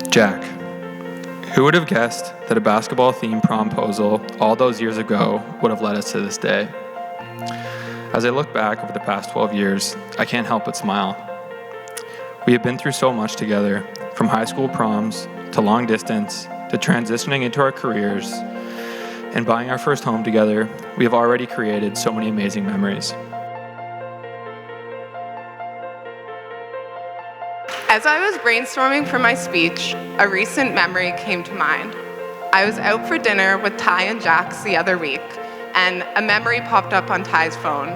Jack, who would have guessed that a basketball-themed promposal all those years ago would have led us to this day? As I look back over the past 12 years, I can't help but smile. We have been through so much together, from high school proms to long distance to transitioning into our careers and buying our first home together. We have already created so many amazing memories. As I was brainstorming for my speech, a recent memory came to mind. I was out for dinner with Ty and Jax the other week, and a memory popped up on Ty's phone,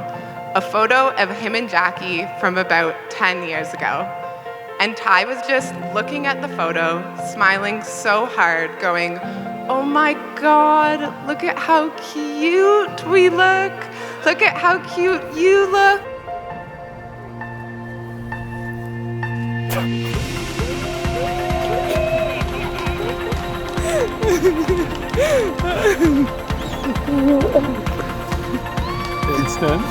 a photo of him and Jackie from about 10 years ago. And Ty was just looking at the photo, smiling so hard, going, "Oh my God, look at how cute we look. Look at how cute you look." It's done.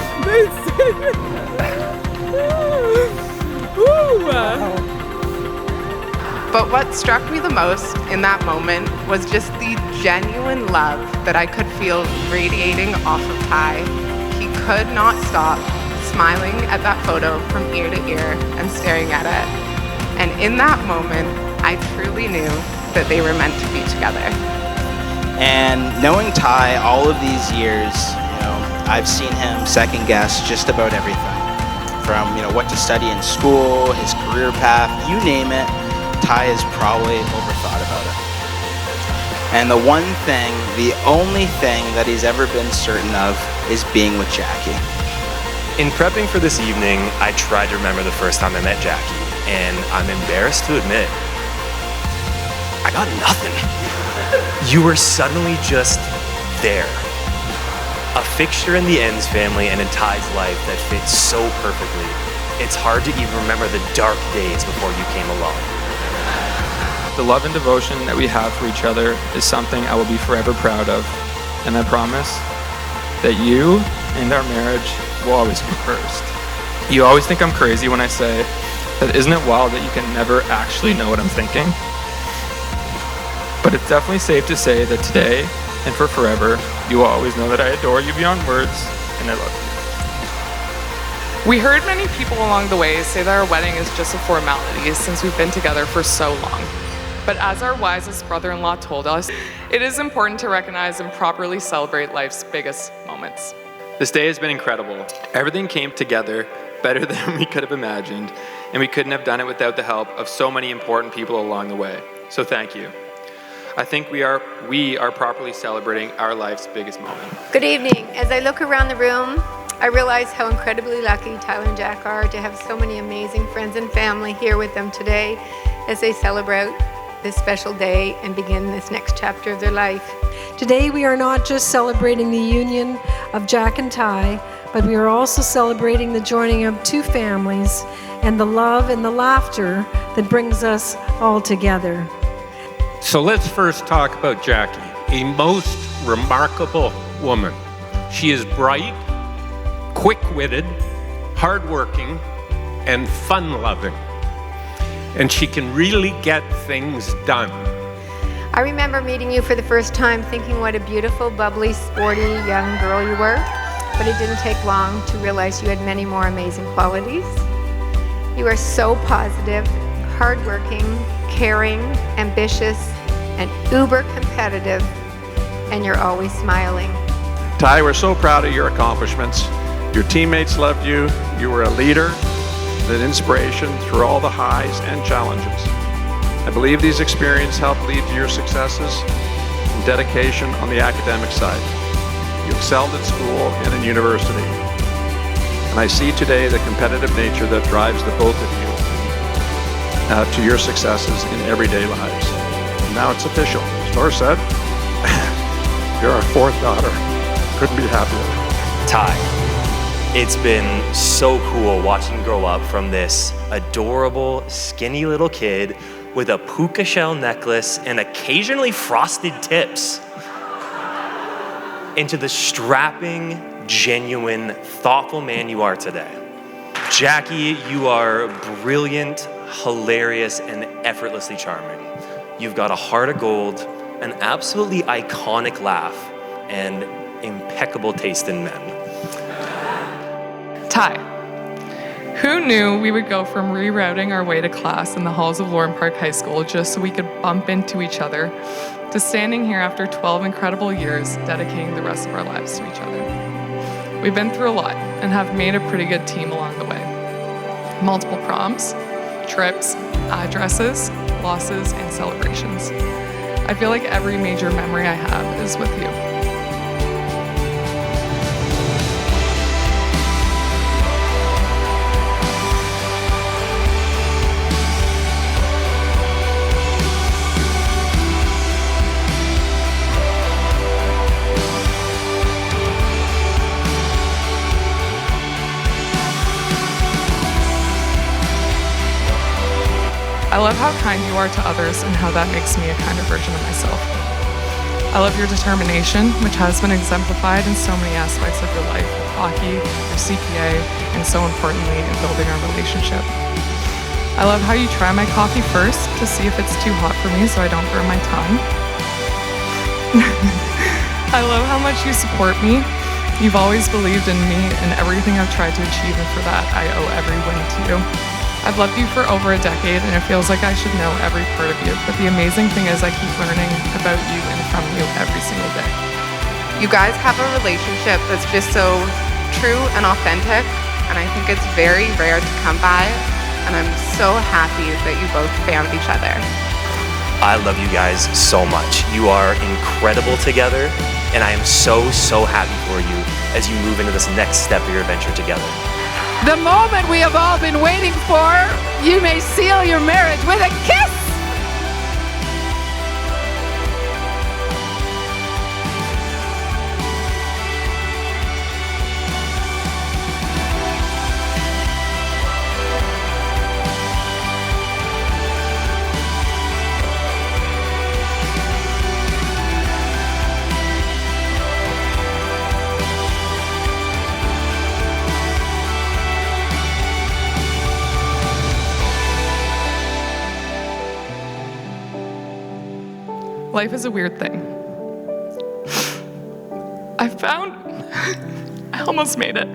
But what struck me the most in that moment was just the genuine love that I could feel radiating off of Ty. He could not stop smiling at that photo from ear to ear and staring at it. And in that moment, I truly knew that they were meant to be together. And knowing Ty all of these years, I've seen him second guess just about everything. From, what to study in school, his career path, you name it, Ty has probably overthought about it. And the one thing, the only thing that he's ever been certain of is being with Jackie. In prepping for this evening, I tried to remember the first time I met Jackie, and I'm embarrassed to admit, I got nothing. You were suddenly just there. A fixture in the Ends family and in Ty's life that fits so perfectly. It's hard to even remember the dark days before you came along. The love and devotion that we have for each other is something I will be forever proud of, and I promise that you and our marriage will always come first. You always think I'm crazy when I say that isn't it wild that you can never actually know what I'm thinking? But it's definitely safe to say that today and for forever, you will always know that I adore you beyond words and I love you. We heard many people along the way say that our wedding is just a formality since we've been together for so long. But as our wisest brother-in-law told us, it is important to recognize and properly celebrate life's biggest moments. This day has been incredible. Everything came together better than we could have imagined, and we couldn't have done it without the help of so many important people along the way. So thank you. I think we are properly celebrating our life's biggest moment. Good evening. As I look around the room, I realize how incredibly lucky Tyler and Jack are to have so many amazing friends and family here with them today as they celebrate this special day and begin this next chapter of their life. Today we are not just celebrating the union of Jack and Ty, but we are also celebrating the joining of two families and the love and the laughter that brings us all together. So let's first talk about Jackie, a most remarkable woman. She is bright, quick-witted, hardworking, and fun-loving. And she can really get things done. I remember meeting you for the first time thinking what a beautiful, bubbly, sporty young girl you were, but it didn't take long to realize you had many more amazing qualities. You are so positive, hardworking, caring, ambitious, and uber competitive, and you're always smiling. Ty, we're so proud of your accomplishments. Your teammates loved you. You were a leader, an inspiration through all the highs and challenges. I believe these experiences helped lead to your successes and dedication on the academic side. You excelled at school and in university. And I see today the competitive nature that drives the both of you to your successes in everyday lives. And now it's official. As Laura said, you're our fourth daughter. Couldn't be happier. Ty, it's been so cool watching you grow up from this adorable, skinny little kid with a puka shell necklace and occasionally frosted tips into the strapping, genuine, thoughtful man you are today. Jackie, you are brilliant, hilarious, and effortlessly charming. You've got a heart of gold, an absolutely iconic laugh, and impeccable taste in men. Ty, who knew we would go from rerouting our way to class in the halls of Lauren Park High School just so we could bump into each other, to standing here after 12 incredible years dedicating the rest of our lives to each other. We've been through a lot and have made a pretty good team along the way. Multiple proms, trips, addresses, losses, and celebrations. I feel like every major memory I have is with you. I love how kind you are to others and how that makes me a kinder version of myself. I love your determination, which has been exemplified in so many aspects of your life, with hockey, your CPA, and so importantly, in building our relationship. I love how you try my coffee first to see if it's too hot for me so I don't burn my tongue. I love how much you support me. You've always believed in me and everything I've tried to achieve, and for that, I owe every win to you. I've loved you for over a decade, and it feels like I should know every part of you, but the amazing thing is I keep learning about you and from you every single day. You guys have a relationship that's just so true and authentic, and I think it's very rare to come by, and I'm so happy that you both found each other. I love you guys so much. You are incredible together, and I am so happy for you as you move into this next step of your adventure together. The moment we have all been waiting for, you may seal your marriage with a kiss! Life is a weird thing. I almost made it.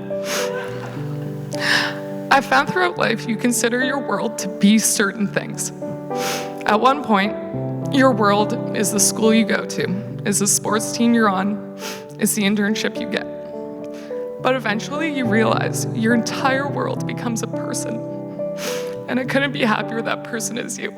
I found throughout life you consider your world to be certain things. At one point, your world is the school you go to, is the sports team you're on, is the internship you get. But eventually you realize your entire world becomes a person. And I couldn't be happier that person is you.